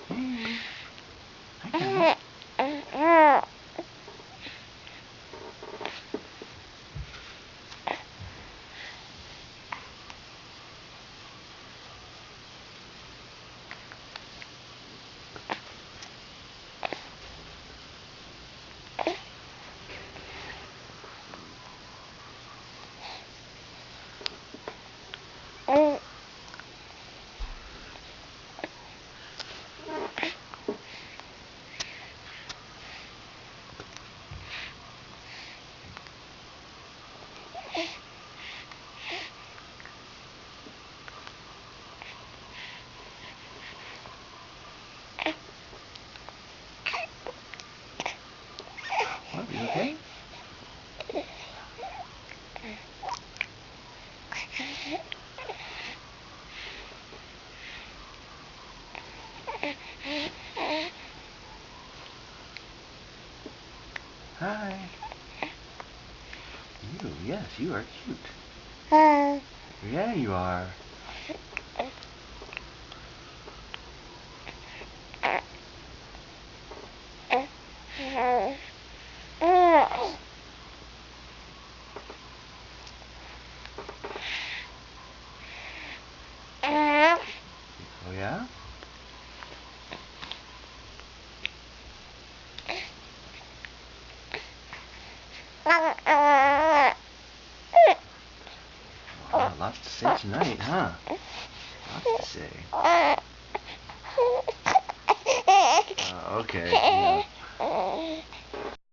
Hey. Hi, Kyle. What, you okay? Hi. Yes, you are cute. Yeah, you are. Oh, yeah? Wow, lots to say tonight, huh? Lots to say. Okay, yeah.